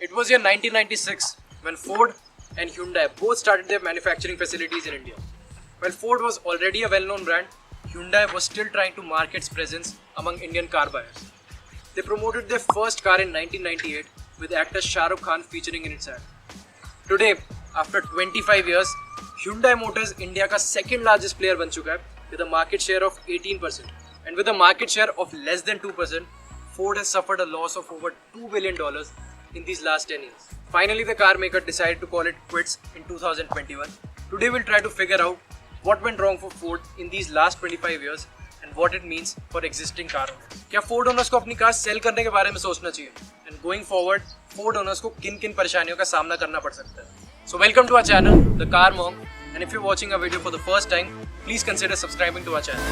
It was year 1996 when Ford and Hyundai both started their manufacturing facilities in India. While Ford was already a well-known brand, Hyundai was still trying to market its presence among Indian car buyers. They promoted their first car in 1998 with actor Shah Rukh Khan featuring in its ad. Today, after 25 years, Hyundai Motors India का second largest player बन चुका है with a market share of 18%. And with a market share of less than 2%, Ford has suffered a loss of over $2 billion in these last 10 years. Finally, the car maker decided to call it quits in 2021. Today, we'll try to figure out what went wrong for Ford in these last 25 years and what it means for existing car owners. क्या Ford owners को अपनी car cell करने के बारे में सोचना चाहिए? And going forward, Ford owners को किन-किन परेशानियों का सामना करना पड़ सकता है? So welcome to our channel, The Car Monk, and if you're watching our video for the first time, please consider subscribing to our channel.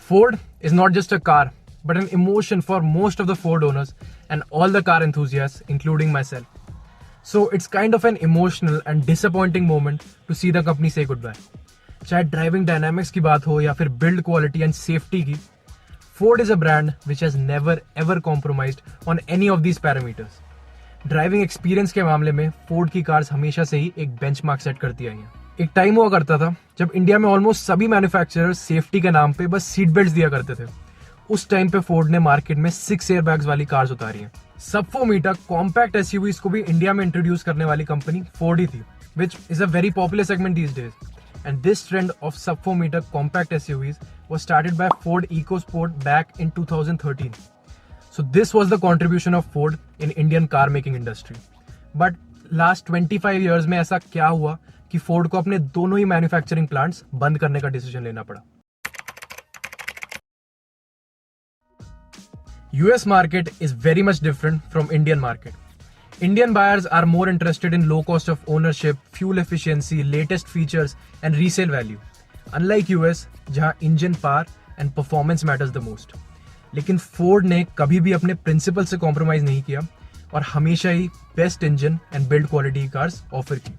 Ford is not just a car, but an emotion for most of the Ford owners and all the car enthusiasts, including myself. So it's kind of an emotional and disappointing moment to see the company say goodbye. चाहे driving dynamics की बात हो या फिर build quality and safety की, Ford is a brand which has never ever compromised on any of these parameters. Driving experience के मामले में Ford की कार्स हमेशा से ही एक बेंचमार्क सेट करती आई हैं. एक टाइम हुआ करता था जब इंडिया में ऑलमोस्ट सभी मैन्युफैक्चरर्स सेफ्टी के नाम पे बस सीट बेल्ट दिया करते थे. उस टाइम पे फोर्ड ने मार्केट में 6 एयरबैग्स वाली कार्स उतारी हैं. सब 4 मीटर कॉम्पैक्ट एसयूवीज को भी इंडिया में इंट्रोड्यूस करने वाली कंपनी फोर्ड ही थी, which is a very popular segment these days. And this trend of sub 4 meter compact SUVs was started by Ford EcoSport back in 2013. So this was the contribution of Ford in Indian car making industry. But last 25 years में ऐसा क्या हुआ कि Ford को अपने दोनों ही manufacturing plants बंद करने का डिसीजन लेना पड़ा. US market is very much different from Indian market. Indian buyers are more interested in low cost of ownership, fuel efficiency, latest features and resale value. Unlike US, जहां engine power and performance matters the most. लेकिन Ford ने कभी भी अपने principal से compromise नहीं किया और हमेशा ही best engine and build quality cars offer की.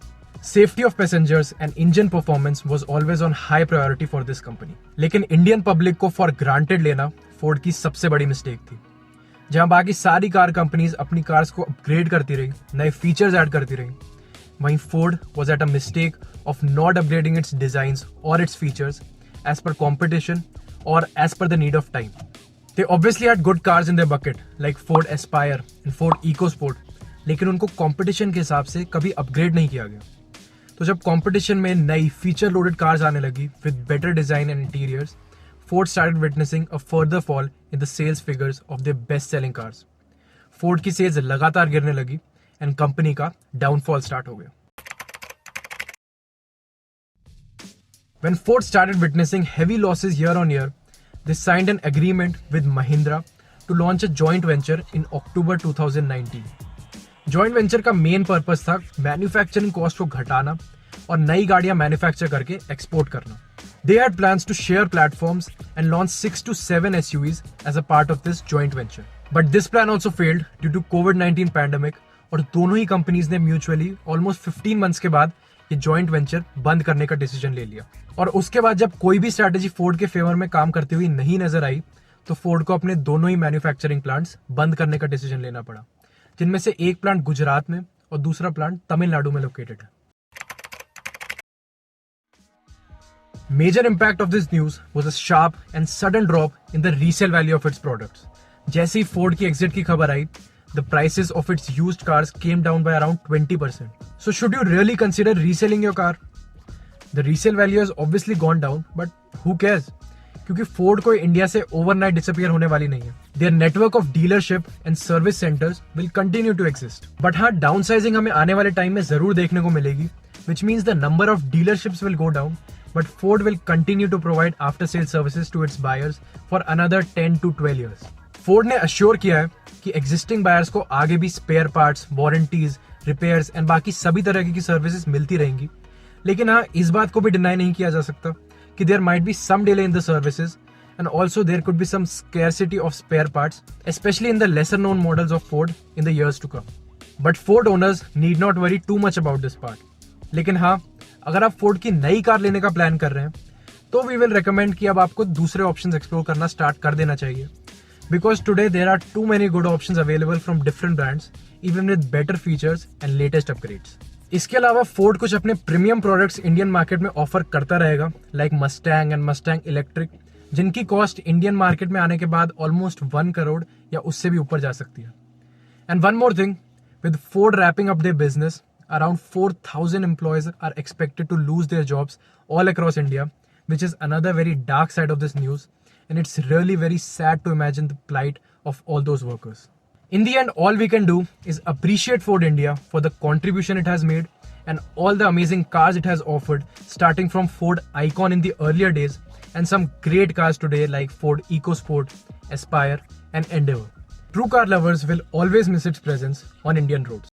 Safety of passengers and engine performance was always on high priority for this company. लेकिन इंडियन पब्लिक को फॉर ग्रांटेड लेना Ford की सबसे बड़ी मिस्टेक थी. जहां बाकी सारी कार कंपनीज अपनी कार्स को अपग्रेड करती रही, नए फीचर्स ऐड करती रही, वहीं Ford was at a mistake of not upgrading its designs or its features as per competition or as per the need of time. They obviously had good cars in their bucket like Ford Aspire and Ford EcoSport, लेकिन उनको competition के हिसाब से कभी upgrade नहीं किया गया. तो जब कंपटीशन में नई फीचर लोडेड कार्स आने लगी with better design and interiors, Ford started witnessing a further fall in the sales figures of their best-selling cars. Ford की सेल्स लगातार गिरने लगी and कंपनी का डाउनफॉल स्टार्ट हो गया. When Ford started witnessing heavy losses year on year, they signed an agreement with Mahindra to launch a joint venture in October 2019. Joint venture का main purpose था manufacturing cost को घटाना और नई गाड़ियां मैन्युफैक्चर करके एक्सपोर्ट करना. They had plans to share platforms and launch 6 to 7 SUVs as a part of this joint venture. But this plan also failed due to COVID-19 pandemic और दोनों ही कंपनीज ने म्यूचुअली ऑलमोस्ट 15 मंथ्स के बाद ये joint venture बंद करने का decision ले लिया. और उसके बाद जब कोई भी स्ट्रैटेजी फोर्ड के फेवर में काम करती हुई नहीं नजर आई, तो फोर्ड को अपने दोनों ही मैन्युफैक्चरिंग प्लांट्स बंद करने का डिसीजन लेना पड़ा, जिनमें से एक प्लांट गुजरात में और दूसरा प्लांट तमिलनाडु में लोकेटेड है. Major impact of this news was a sharp and sudden drop in the resale value of its products. जैसे ही Ford की exit की खबर आई, the prices of its used cars came down by around 20%. So should you really consider reselling your car? The resale value has obviously gone down, but who cares? क्योंकि Ford कोई India से overnight disappear होने वाली नहीं है. Their network of dealership and service centers will continue to exist. But हाँ, downsizing हमें आने वाले टाइम में जरूर देखने को मिलेगी, which means the number of dealerships will go down. But Ford will continue to provide after-sale services to its buyers for another 10 to 12 years. Ford ने assure किया है कि existing buyers को आगे भी spare parts, warranties, repairs and बाकी सभी तरह की सर्विसेज मिलती रहेंगी. लेकिन हाँ, इस बात को भी डिनाई नहीं किया जा सकता कि there might be some delay in the services and also there could be some scarcity of spare parts, especially in the lesser known models of Ford in the years to come. But Ford owners need not worry too much about this part. लेकिन हाँ, अगर आप Ford की नई car लेने का plan कर रहे हैं तो वी विल रिकमेंड कि अब आपको दूसरे ऑप्शंस एक्सप्लोर करना स्टार्ट कर देना चाहिए, because today there are too many good options available from different brands even with better features and latest upgrades. इसके अलावा फोर्ड कुछ अपने प्रीमियम प्रोडक्ट्स इंडियन मार्केट में ऑफर करता रहेगा, like Mustang and Mustang electric, जिनकी कॉस्ट इंडियन मार्केट में आने के बाद ऑलमोस्ट 1 करोड़ या उससे भी ऊपर जा सकती है। And one more thing, with Ford wrapping up their business, around 4,000 employees are expected to lose their jobs all across India, which is another very dark side of this news. And it's really very sad to imagine the plight of all those workers. In the end, all we can do is appreciate Ford India for the contribution it has made and all the amazing cars it has offered, starting from Ford Icon in the earlier days and some great cars today like Ford EcoSport, Aspire and Endeavour. True car lovers will always miss its presence on Indian roads.